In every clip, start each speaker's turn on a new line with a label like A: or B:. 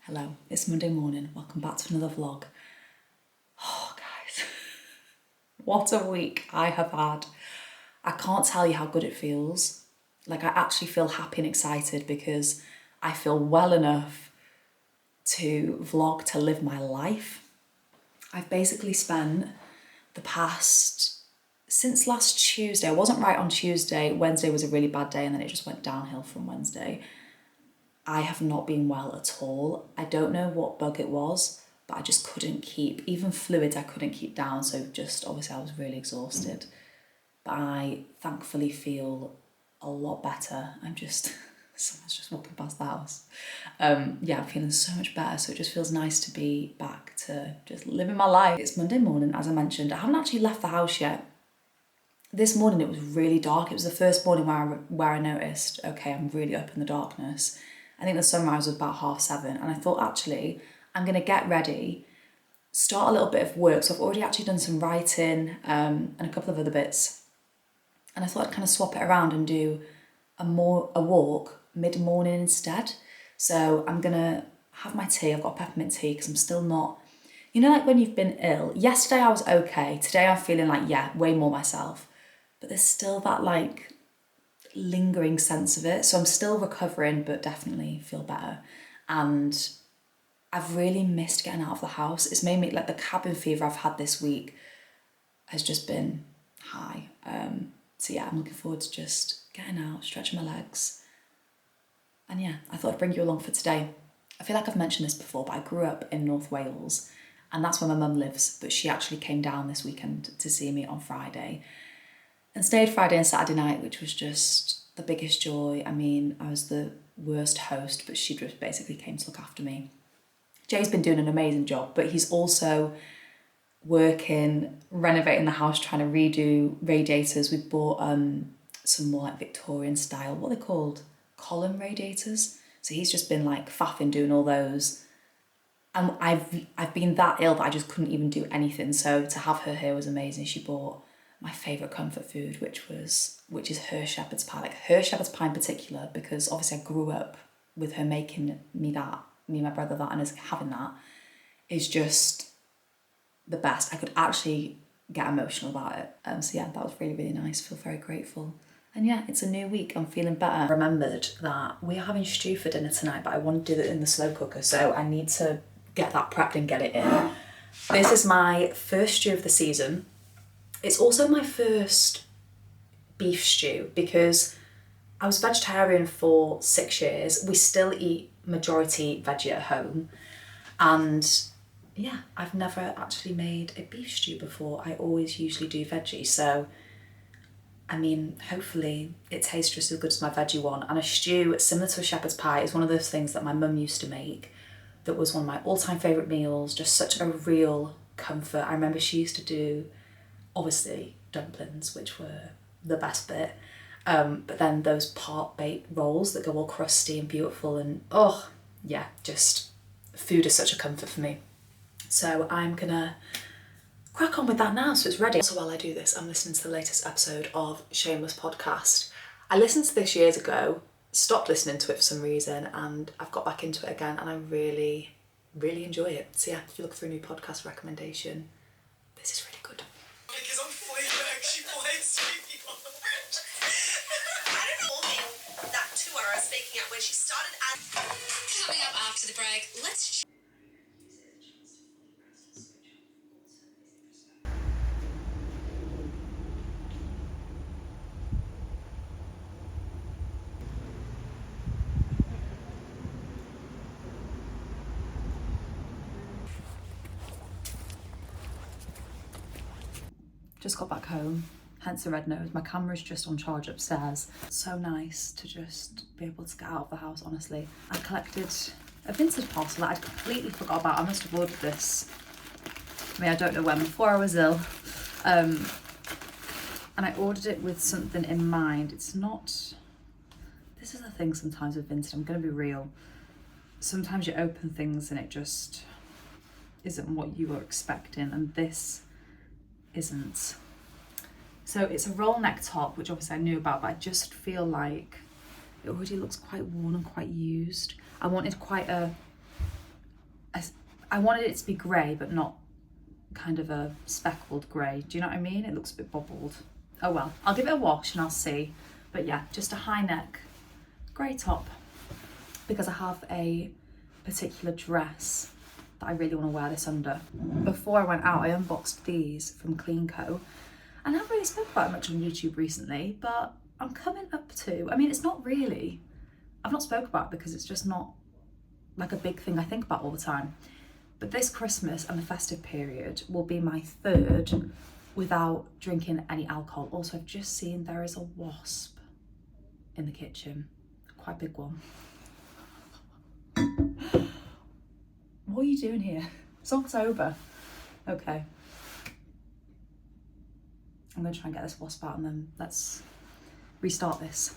A: Hello, it's Monday morning. Welcome back to another vlog. Oh, guys, what a week I have had. I can't tell you how good it feels. Like, I actually feel happy and excited because I feel well enough to vlog, to live my life. I've basically spent the past, since last Tuesday, I wasn't right on Tuesday, Wednesday was a really bad day and then it just went downhill from Wednesday. I have not been well at all. I don't know what bug it was, but I just couldn't keep, even fluids I couldn't keep down, so just obviously I was really exhausted. But I thankfully feel a lot better. Someone's just walking past the house. I'm feeling so much better, so it just feels nice to be back to just living my life. It's Monday morning, as I mentioned. I haven't actually left the house yet. This morning it was really dark. It was the first morning where I noticed, okay, I'm really up in the darkness. I think the sunrise was about 7:30, and I thought, actually, I'm gonna get ready, start a little bit of work. So I've already actually done some writing and a couple of other bits. And I thought I'd kind of swap it around and do a walk mid-morning instead. So I'm gonna have my tea. I've got peppermint tea because I'm still not, like when you've been ill. Yesterday I was okay. Today I'm feeling like, way more myself. But there's still that like lingering sense of it. So I'm still recovering, but definitely feel better. And I've really missed getting out of the house. It's made me, like, the cabin fever I've had this week has just been high. So I'm looking forward to just getting out, stretching my legs. And I thought I'd bring you along for today. I feel like I've mentioned this before, but I grew up in North Wales and that's where my mum lives, but she actually came down this weekend to see me on Friday and stayed Friday and Saturday night, which was just the biggest joy. I mean, I was the worst host, but she just basically came to look after me. Jay's been doing an amazing job, but he's also working, renovating the house, trying to redo radiators. We bought some more like Victorian style, what are they called? Column radiators. So he's just been like faffing doing all those. And I've been that ill that I just couldn't even do anything. So to have her here was amazing. She bought my favourite comfort food, which is her shepherd's pie. Like her shepherd's pie in particular, because obviously I grew up with her making me and my brother that, and us having that is just the best. I could actually get emotional about it. So that was really, really nice. Feel very grateful. And it's a new week. I'm feeling better. I remembered that we are having stew for dinner tonight, but I want to do it in the slow cooker, so I need to get that prepped and get it in. This is my first stew of the season. It's also my first beef stew because I was vegetarian for 6 years. We still eat majority veggie at home. And I've never actually made a beef stew before. I always usually do veggie. So, I mean, hopefully it tastes just as good as my veggie one. And a stew similar to a shepherd's pie is one of those things that my mum used to make that was one of my all-time favourite meals, just such a real comfort. I remember she used to do, obviously, dumplings, which were the best bit. But then those part-baked rolls that go all crusty and beautiful and, just food is such a comfort for me. So I'm gonna crack on with that now, so it's ready. Also, while I do this, I'm listening to the latest episode of Shameless podcast. I listened to this years ago, stopped listening to it for some reason, and I've got back into it again, and I really, really enjoy it. So if you look for a new podcast recommendation, this is really good.
B: Because I'm flavor actually played speaking on the bridge. I don't know that tour I was speaking at when she started at.
C: Coming up after the break, let's
A: Just got back home, hence the red nose. My camera's just on charge upstairs. So nice to just be able to get out of the house, honestly. I collected a vinted parcel that I'd completely forgot about. I must have ordered this, I don't know when, before I was ill. And I ordered it with something in mind. It's not, this is the thing sometimes with vinted, I'm gonna be real. Sometimes you open things and it just isn't what you were expecting, and this isn't. So it's a roll neck top, which obviously I knew about, but I just feel like it already looks quite worn and quite used. I wanted quite a I wanted it to be grey, but not kind of a speckled grey. Do you know what I mean? It looks a bit bobbled. Oh well, I'll give it a wash and I'll see. But yeah, just a high neck grey top, because I have a particular dress that I really want to wear this under. Before I went out, I unboxed these from Clean Co. And I haven't really spoken about it much on YouTube recently, but I'm coming up to, I mean, it's not really, I've not spoken about it because it's just not like a big thing I think about all the time. But this Christmas and the festive period will be my third without drinking any alcohol. Also, I've just seen there is a wasp in the kitchen, quite a big one. What are you doing here? It's October. Okay. I'm gonna try and get this wasp out and then let's restart this.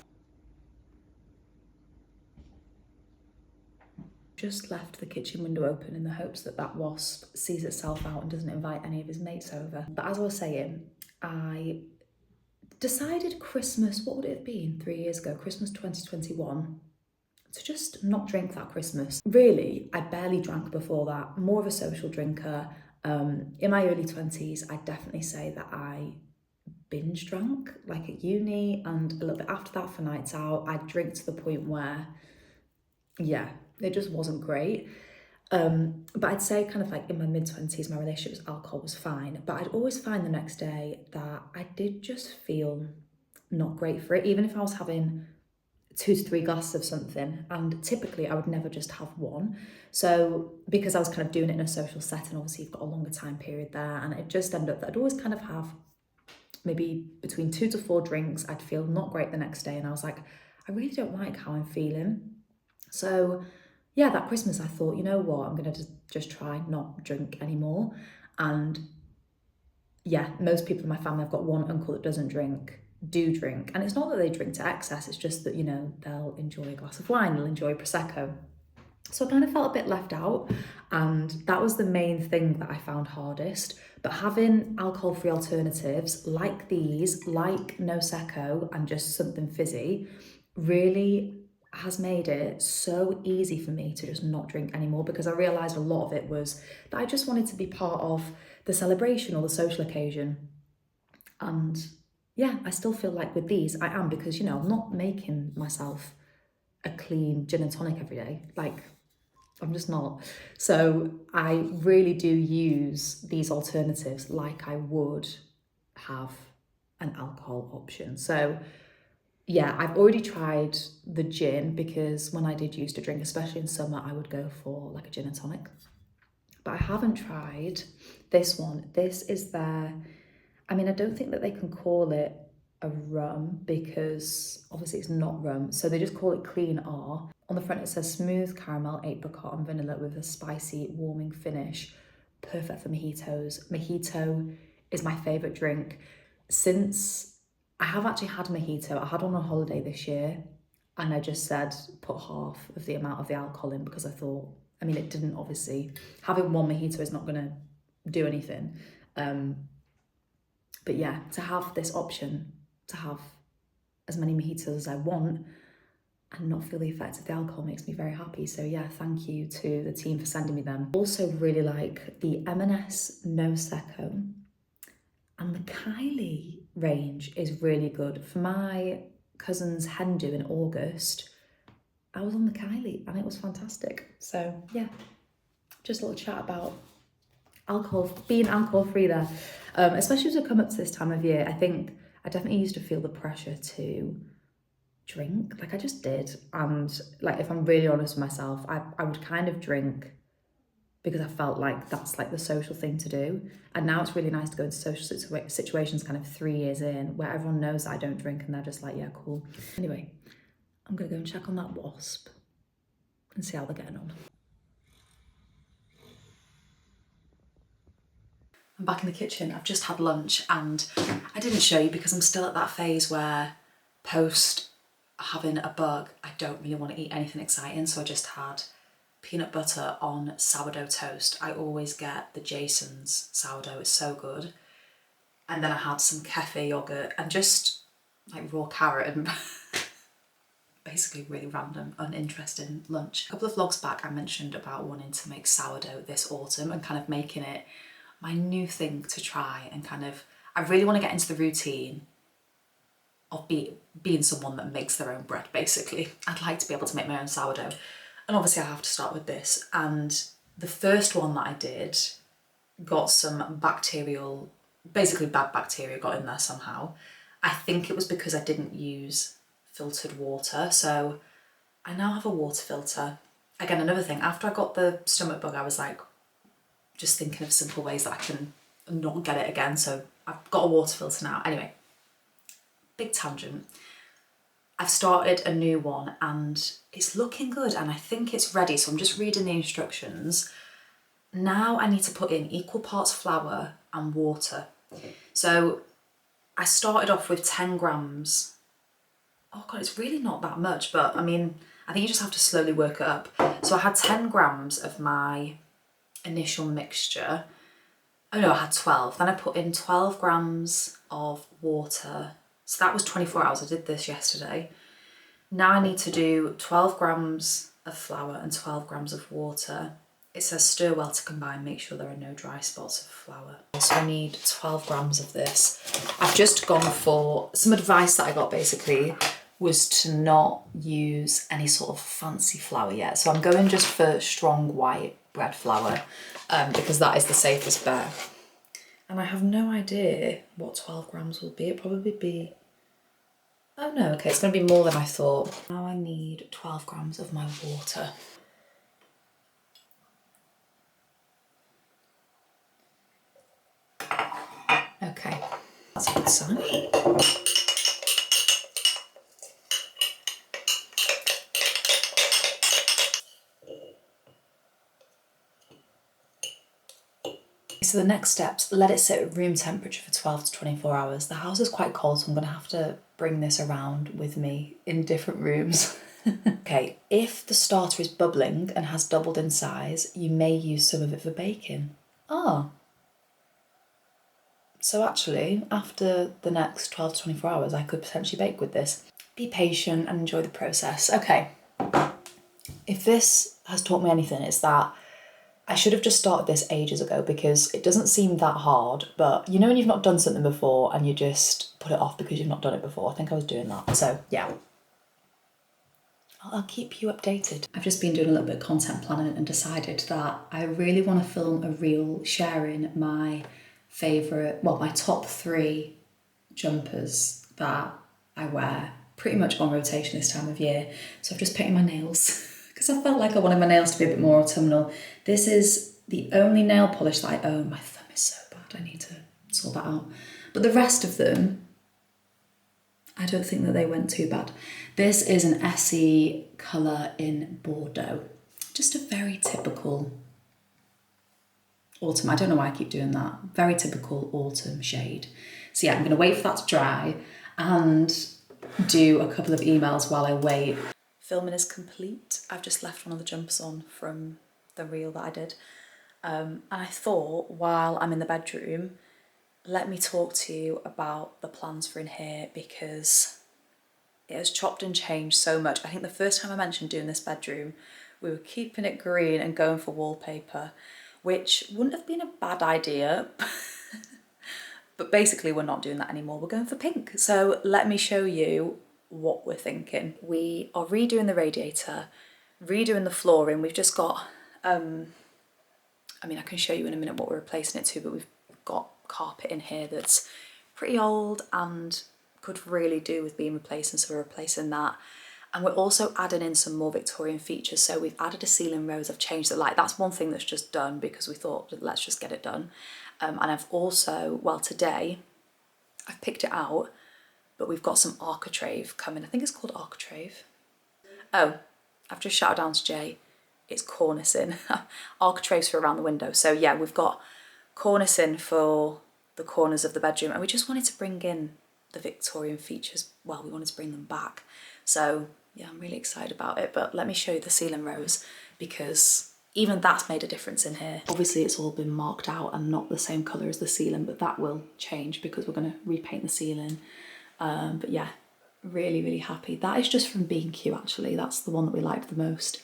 A: Just left the kitchen window open in the hopes that that wasp sees itself out and doesn't invite any of his mates over. But as I was saying, I decided Christmas, what would it have been 3 years ago, Christmas 2021, to just not drink that Christmas. Really, I barely drank before that, more of a social drinker. In my early 20s, I'd definitely say that I binge drank, like at uni, and a little bit after that for nights out. I'd drink to the point where, yeah, it just wasn't great. But I'd say kind of like in my mid-20s, my relationship with alcohol was fine, but I'd always find the next day that I did just feel not great for it, even if I was having 2 to 3 glasses of something, and typically I would never just have one. So because I was kind of doing it in a social setting, obviously you've got a longer time period there, and it just ended up that I'd always kind of have maybe between 2 to 4 drinks. I'd feel not great the next day, and I was like, I really don't like how I'm feeling. So yeah, that Christmas I thought, you know what, I'm gonna just try not drink anymore. And yeah, most people in my family, I've got one uncle that doesn't drink, do drink. And it's not that they drink to excess, it's just that, you know, they'll enjoy a glass of wine, they'll enjoy Prosecco. So I kind of felt a bit left out, and that was the main thing that I found hardest. But having alcohol-free alternatives like these, like Prosecco and just something fizzy, really has made it so easy for me to just not drink anymore, because I realised a lot of it was that I just wanted to be part of the celebration or the social occasion. And yeah, I still feel like with these I am, because, you know, I'm not making myself a clean gin and tonic every day. Like, I'm just not. So I really do use these alternatives like I would have an alcohol option. So yeah, I've already tried the gin, because when I did used to drink, especially in summer, I would go for like a gin and tonic. But I haven't tried this one. This is their, I mean, I don't think that they can call it a rum, because obviously it's not rum. So they just call it Clean R. On the front it says smooth caramel, apricot and vanilla with a spicy, warming finish. Perfect for mojitos. Mojito is my favourite drink. Since I have actually had a mojito, I had one on holiday this year, and I just said put half of the amount of the alcohol in, because I thought, I mean, it didn't obviously, having one mojito is not going to do anything. But yeah, to have this option, to have as many mojitos as I want and not feel the effects of the alcohol, makes me very happy. So yeah, thank you to the team for sending me them. Also really like the M&S Prosecco, and the Kylie range is really good. For my cousin's hen do in August, I was on the Kylie and it was fantastic. So yeah, just a little chat about alcohol, being alcohol free there. Especially as I come up to this time of year, I think I definitely used to feel the pressure to drink, like I just did. And like, if I'm really honest with myself, I would kind of drink because I felt like that's like the social thing to do. And now it's really nice to go into social situations kind of 3 years in, where everyone knows that I don't drink and they're just like, yeah, cool. Anyway, I'm gonna go and check on that wasp and see how they're getting on. I'm back in the kitchen. I've just had lunch, and I didn't show you because I'm still at that phase where post having a bug, I don't really want to eat anything exciting. So I just had peanut butter on sourdough toast. I always get the Jason's sourdough, it's so good. And then I had some kefir yogurt and just like raw carrot and basically really random, uninteresting lunch. A couple of vlogs back I mentioned about wanting to make sourdough this autumn and kind of making it my new thing to try, and kind of, I really want to get into the routine of being someone that makes their own bread, basically. I'd like to be able to make my own sourdough. And obviously I have to start with this. And the first one that I did got some bacterial, basically bad bacteria got in there somehow. I think it was because I didn't use filtered water. So I now have a water filter. Again, another thing, after I got the stomach bug, I was like, just thinking of simple ways that I can not get it again. So I've got a water filter now. Anyway, big tangent. I've started a new one and it's looking good and I think it's ready. So I'm just reading the instructions. Now I need to put in equal parts flour and water. So I started off with 10 grams. Oh God, it's really not that much, but I mean, I think you just have to slowly work it up. So I had 10 grams of my initial mixture. Oh no, I had 12. Then I put in 12 grams of water. So that was 24 hours. I did this yesterday. Now I need to do 12 grams of flour and 12 grams of water. It says stir well to combine, make sure there are no dry spots of flour. So I need 12 grams of this. I've just gone for some advice that I got basically was to not use any sort of fancy flour yet. So I'm going just for strong white bread flour because that is the safest bet. And I have no idea what 12 grams will be. It'll probably be, oh no, okay, it's gonna be more than I thought. Now I need 12 grams of my water. Okay, that's a good sign. So the next steps, let it sit at room temperature for 12 to 24 hours. The house is quite cold, so I'm gonna have to bring this around with me in different rooms. Okay, if the starter is bubbling and has doubled in size, you may use some of it for baking. Ah. So actually, after the next 12 to 24 hours, I could potentially bake with this. Be patient and enjoy the process. Okay, if this has taught me anything, it's that I should have just started this ages ago because it doesn't seem that hard, but you know when you've not done something before and you just put it off because you've not done it before? I think I was doing that. So yeah, I'll keep you updated. I've just been doing a little bit of content planning and decided that I really want to film a reel sharing my favourite, well, my top 3 jumpers that I wear pretty much on rotation this time of year. So I've just painted my nails because I felt like I wanted my nails to be a bit more autumnal. This is the only nail polish that I own. My thumb is so bad, I need to sort that out. But the rest of them, I don't think that they went too bad. This is an Essie colour in Bordeaux. Just a very typical autumn. I don't know why I keep doing that. Very typical autumn shade. So yeah, I'm going to wait for that to dry and do a couple of emails while I wait. Filming is complete. I've just left one of the jumpers on from the reel that I did. And I thought while I'm in the bedroom, let me talk to you about the plans for in here because it has chopped and changed so much. I think the first time I mentioned doing this bedroom, we were keeping it green and going for wallpaper, which wouldn't have been a bad idea. But basically we're not doing that anymore. We're going for pink. So let me show you what we're thinking. We are redoing the radiator, redoing the flooring. We've just got, I mean, I can show you in a minute what we're replacing it to, but we've got carpet in here that's pretty old and could really do with being replaced, and so we're replacing that. And we're also adding in some more Victorian features. So we've added a ceiling rose, I've changed the light. That's one thing that's just done because we thought, let's just get it done. And I've also, well, today, I've picked it out, but we've got some architrave coming. I think it's called architrave. Oh, I've just shouted down to Jay. It's cornicing. Architraves for around the window. So yeah, we've got cornicing for the corners of the bedroom, and we just wanted to bring in the Victorian features. Well, we wanted to bring them back. So yeah, I'm really excited about it, but let me show you the ceiling rose because even that's made a difference in here. Obviously it's all been marked out and not the same colour as the ceiling, but that will change because we're going to repaint the ceiling. But yeah, Really, really happy. That is just from B&Q actually. That's the one that we liked the most.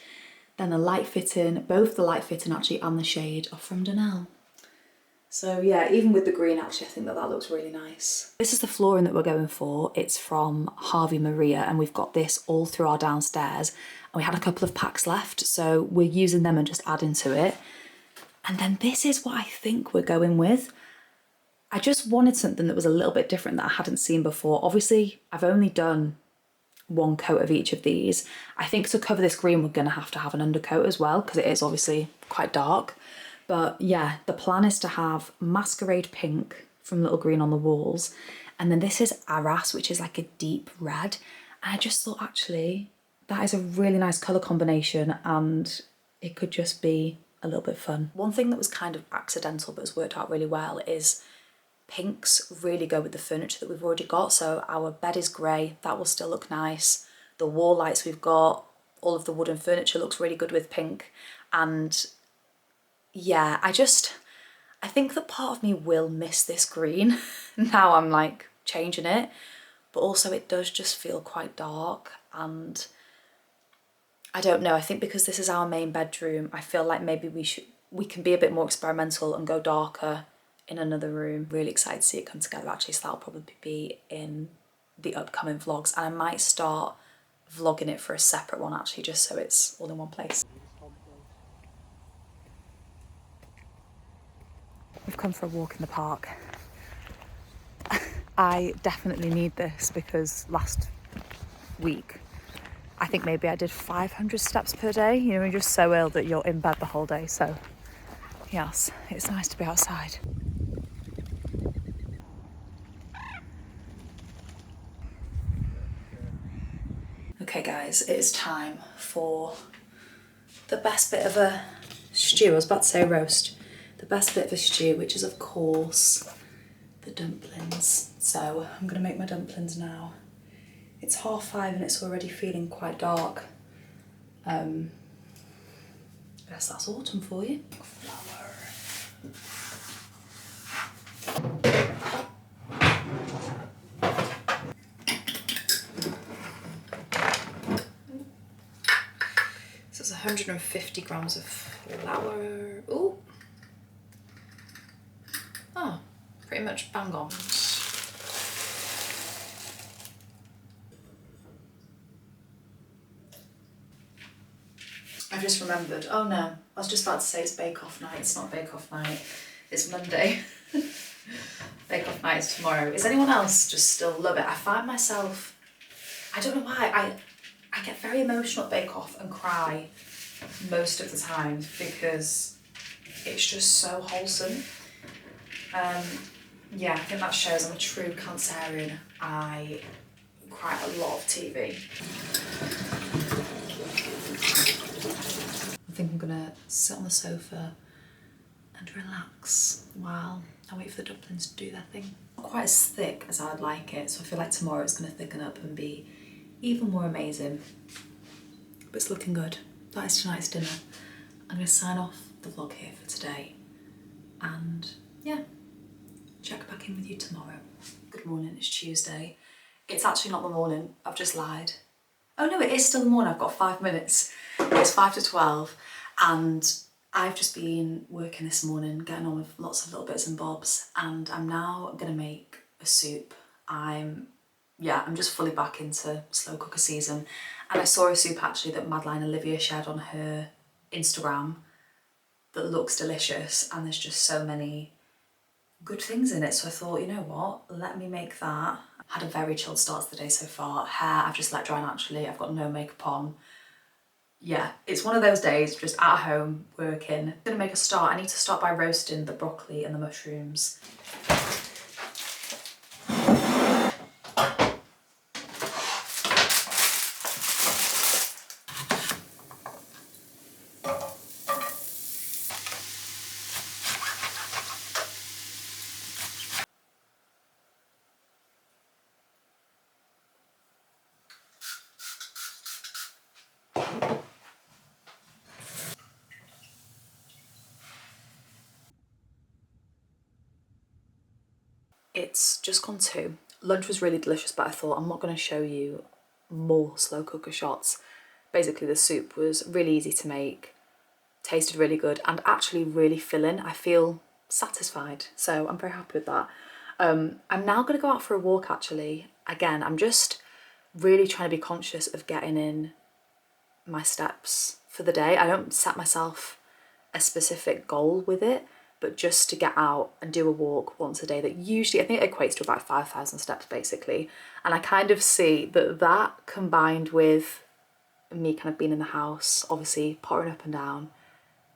A: Then the light fitting, both the light fitting actually and the shade are from Dunelm. So yeah, even with the green actually, I think that looks really nice. This is the flooring that we're going for. It's from Harvey Maria and we've got this all through our downstairs. And we had a couple of packs left, so we're using them and just adding to it. And then this is what I think we're going with. I just wanted something that was a little bit different that I hadn't seen before. Obviously, I've only done one coat of each of these. I think to cover this green, we're going to have an undercoat as well because it is obviously quite dark. But yeah, the plan is to have Masquerade Pink from Little Green on the walls. And then this is Arras, which is like a deep red. And I just thought actually that is a really nice colour combination and it could just be a little bit fun. One thing that was kind of accidental but has worked out really well is pinks really go with the furniture that we've already got. So our bed is grey, that will still look nice. The wall lights we've got, all of the wooden furniture looks really good with pink. And yeah, I think that part of me will miss this green. Now I'm like changing it, but also it does just feel quite dark and I don't know, I think because this is our main bedroom, I feel like maybe we can be a bit more experimental and go darker in another room. Really excited to see it come together actually, so that'll probably be in the upcoming vlogs and I might start vlogging it for a separate one actually, just so it's all in one place. We've come for a walk in the park. I definitely need this because last week I think maybe I did 500 steps per day. You know, you're just so ill that you're in bed the whole day. So yes, it's nice to be outside. Okay guys, it is time for the best bit of a stew. I was about to say roast. The best bit of a stew, which is of course the dumplings. So I'm gonna make my dumplings now. It's 5:30 and it's already feeling quite dark. I guess that's autumn for you. Flour. So it's 150 grams of flour. Ooh. Oh, pretty much bang on. I just remembered, oh no, I was just about to say it's bake-off night. It's not bake-off night, it's Monday. Bake-off night is tomorrow. Is anyone else just still love it? I find myself, I don't know why, I get very emotional at bake-off and cry most of the time because it's just so wholesome. Yeah, I think that shows I'm a true Cancerian. I cry a lot of TV. I think I'm gonna sit on the sofa and relax while I wait for the dumplings to do their thing. Not quite as thick as I'd like it, so I feel like tomorrow it's gonna thicken up and be even more amazing. But it's looking good. That is tonight's dinner. I'm gonna sign off the vlog here for today and yeah, check back in with you tomorrow. Good morning, it's Tuesday. It's actually not the morning, I've just lied. Oh no, it is still the morning, I've got 5 minutes. It's 5 to 12 and I've just been working this morning, getting on with lots of little bits and bobs, and I'm now gonna make a soup. I'm just fully back into slow cooker season. And I saw a soup actually that Madeline Olivia shared on her Instagram that looks delicious and there's just so many good things in it. So I thought, you know what, let me make that. Had a very chilled start to the day so far. Hair, I've just let dry naturally. I've got no makeup on. Yeah, it's one of those days, just at home, working. I'm gonna make a start. I need to start by roasting the broccoli and the mushrooms. It's just gone 2. Lunch was really delicious, but I thought I'm not going to show you more slow cooker shots. Basically, the soup was really easy to make, tasted really good, and actually really filling. I feel satisfied, so I'm very happy with that. I'm now going to go out for a walk actually. Again, I'm just really trying to be conscious of getting in my steps for the day. I don't set myself a specific goal with it, but just to get out and do a walk once a day that usually, I think it equates to about 5,000 steps basically. And I kind of see that that combined with me kind of being in the house, obviously pottering up and down,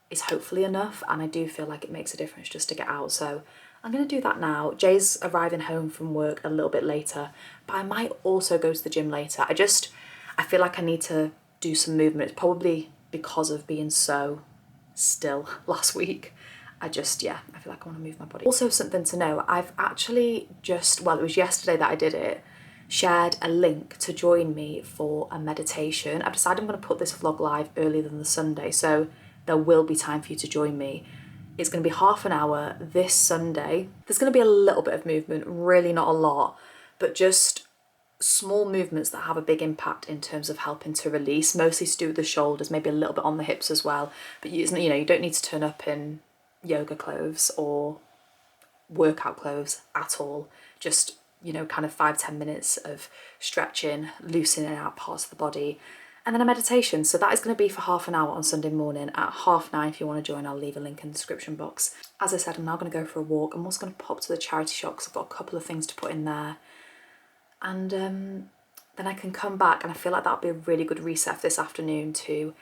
A: is hopefully enough. And I do feel like it makes a difference just to get out. So I'm going to do that now. Jay's arriving home from work a little bit later, but I might also go to the gym later. I feel like I need to do some movement. It's probably because of being so still last week. I feel like I want to move my body. Also, something to know, I've actually it was yesterday that I did it, shared a link to join me for a meditation. I've decided I'm going to put this vlog live earlier than the Sunday, so there will be time for you to join me. It's going to be half an hour this Sunday. There's going to be a little bit of movement, really not a lot, but just small movements that have a big impact in terms of helping to release, mostly to do with the shoulders, maybe a little bit on the hips as well. But you don't need to turn up in yoga clothes or workout clothes at all. Just, kind of 5-10 minutes of stretching, loosening out parts of the body, and then a meditation. So that is going to be for half an hour on Sunday morning at 9:30. If you want to join, I'll leave a link in the description box. As I said, I'm now going to go for a walk. I'm also going to pop to the charity shop because I've got a couple of things to put in there. And then I can come back, and I feel like that'll be a really good reset for this afternoon to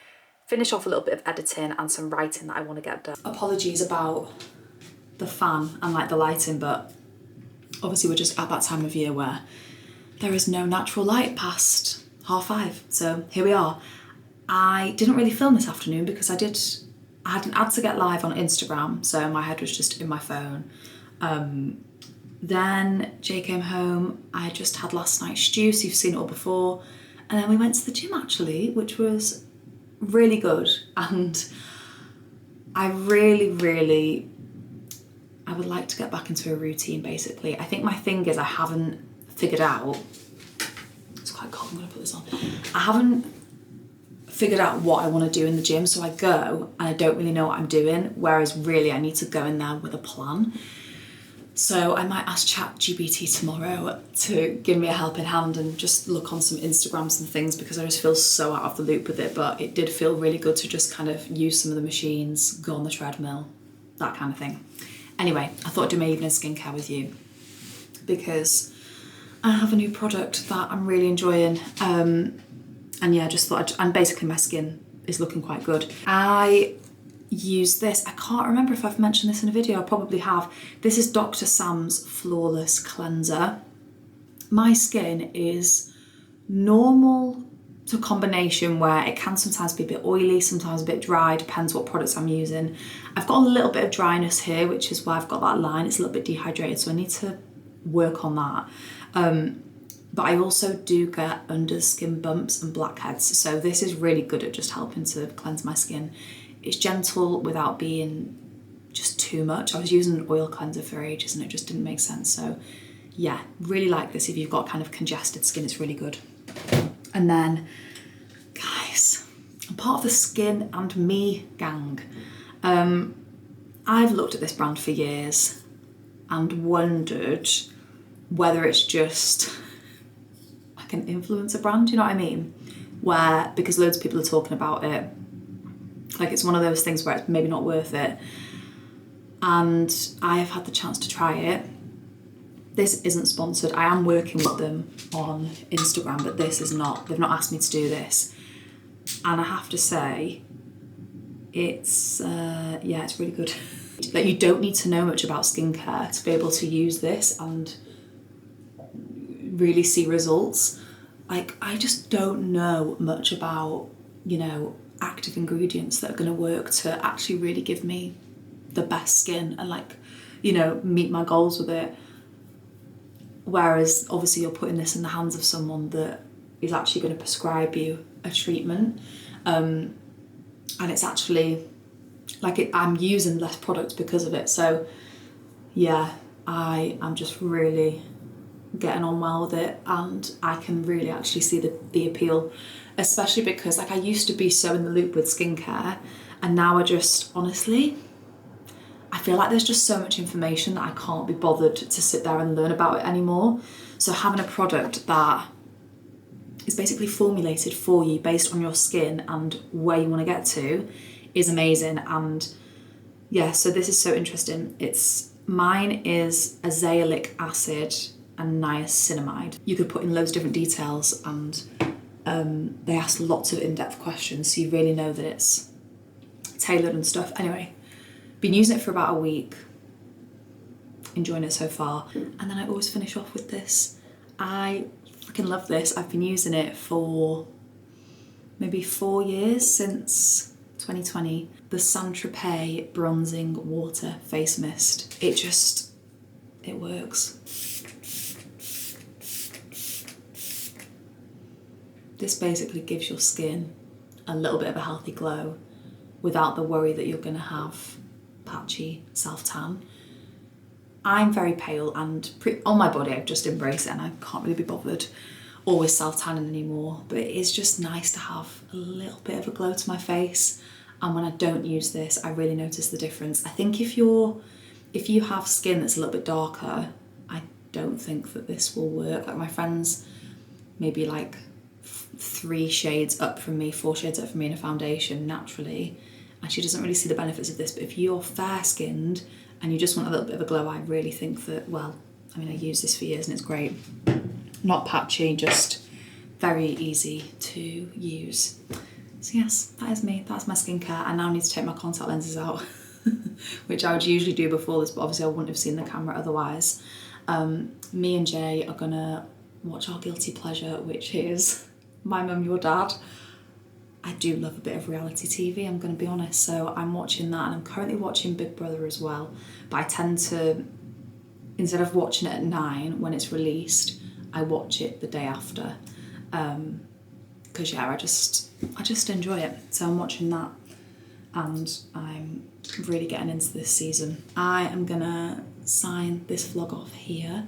A: finish off a little bit of editing and some writing that I want to get done. Apologies about the fan and like the lighting, but obviously we're just at that time of year where there is no natural light past 5:30. So here we are. I didn't really film this afternoon because I had an ad to get live on Instagram, so my head was just in my phone. Then Jay came home. I just had last night's stew, so you've seen it all before. And then we went to the gym actually, which was really good. And I really, I would like to get back into a routine basically. I think my thing is I haven't figured out, it's quite cold, I'm gonna put this on. I haven't figured out what I want to do in the gym, so I go and I don't really know what I'm doing, whereas really I need to go in there with a plan. So I might ask ChatGPT tomorrow to give me a helping hand and just look on some Instagrams and things, because I just feel so out of the loop with it. But it did feel really good to just kind of use some of the machines, go on the treadmill, that kind of thing. Anyway, I thought I'd do my evening skincare with you because I have a new product that I'm really enjoying. And yeah, I just thought, and basically my skin is looking quite good. I use this, I can't remember if I've mentioned this in a video, I probably have. This is Dr. Sam's Flawless Cleanser. My skin is normal to combination where it can sometimes be a bit oily, sometimes a bit dry, depends what products I'm using. I've got a little bit of dryness here, which is why I've got that line. It's a little bit dehydrated, so I need to work on that. But I also do get under skin bumps and blackheads, so this is really good at just helping to cleanse my skin. It's gentle without being just too much. I was using an oil cleanser for ages and it just didn't make sense. So yeah, really like this if you've got kind of congested skin, it's really good. And then, guys, I'm part of the Skin and Me gang. I've looked at this brand for years and wondered whether it's just like an influencer brand, you know what I mean? Where, because loads of people are talking about it, like it's one of those things where it's maybe not worth it. And I have had the chance to try it. This isn't sponsored. I am working with them on Instagram, but this is not. They've not asked me to do this. And I have to say, it's really good. Like, you don't need to know much about skincare to be able to use this and really see results. Like, I just don't know much about, active ingredients that are going to work to actually really give me the best skin and meet my goals with it. Whereas obviously you're putting this in the hands of someone that is actually going to prescribe you a treatment, and it's actually I'm using less products because of it. So yeah, I am just really getting on well with it, and I can really actually see the appeal, especially because like I used to be so in the loop with skincare, and now I just honestly, I feel like there's just so much information that I can't be bothered to sit there and learn about it anymore. So having a product that is basically formulated for you based on your skin and where you want to get to is amazing. And yeah, so this is so interesting. Mine is azelaic acid and niacinamide. You could put in loads of different details, and they ask lots of in-depth questions, so you really know that it's tailored and stuff. Anyway, been using it for about a week, enjoying it so far, and then I always finish off with this. I freaking love this. I've been using it for maybe 4 years, since 2020. The Saint-Tropez Bronzing Water Face Mist. It works. This basically gives your skin a little bit of a healthy glow without the worry that you're gonna have patchy self-tan. I'm very pale, and on my body I've just embraced it, and I can't really be bothered always self-tanning anymore, but it is just nice to have a little bit of a glow to my face. And when I don't use this, I really notice the difference. I think if you have skin that's a little bit darker, I don't think that this will work. Like my friend's maybe like 3 shades up from me, 4 shades up from me in a foundation naturally, and she doesn't really see the benefits of this. But if you're fair skinned and you just want a little bit of a glow, I really think that, well, I mean, I use this for years and it's great. Not patchy, just very easy to use. So yes, that is me, that's my skincare. I now need to take my contact lenses out, which I would usually do before this, but obviously I wouldn't have seen the camera otherwise. Me and Jay are gonna watch our guilty pleasure, which is My Mum, Your Dad. I do love a bit of reality TV, I'm gonna be honest, so I'm watching that, and I'm currently watching Big Brother as well, but I tend to, instead of watching it at 9 when it's released, I watch it the day after, because yeah, I just enjoy it. So I'm watching that, and I'm really getting into this season. I am gonna sign this vlog off here.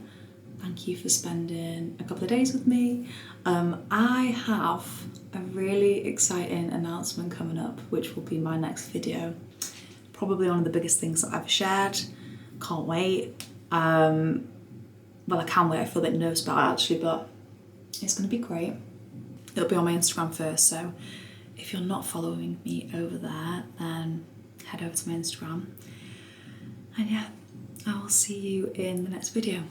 A: Thank you for spending a couple of days with me. I have a really exciting announcement coming up, which will be my next video. Probably one of the biggest things that I've shared. Can't wait. Well, I can wait, I feel a bit nervous about it actually, but it's gonna be great. It'll be on my Instagram first, so if you're not following me over there, then head over to my Instagram. And yeah, I will see you in the next video.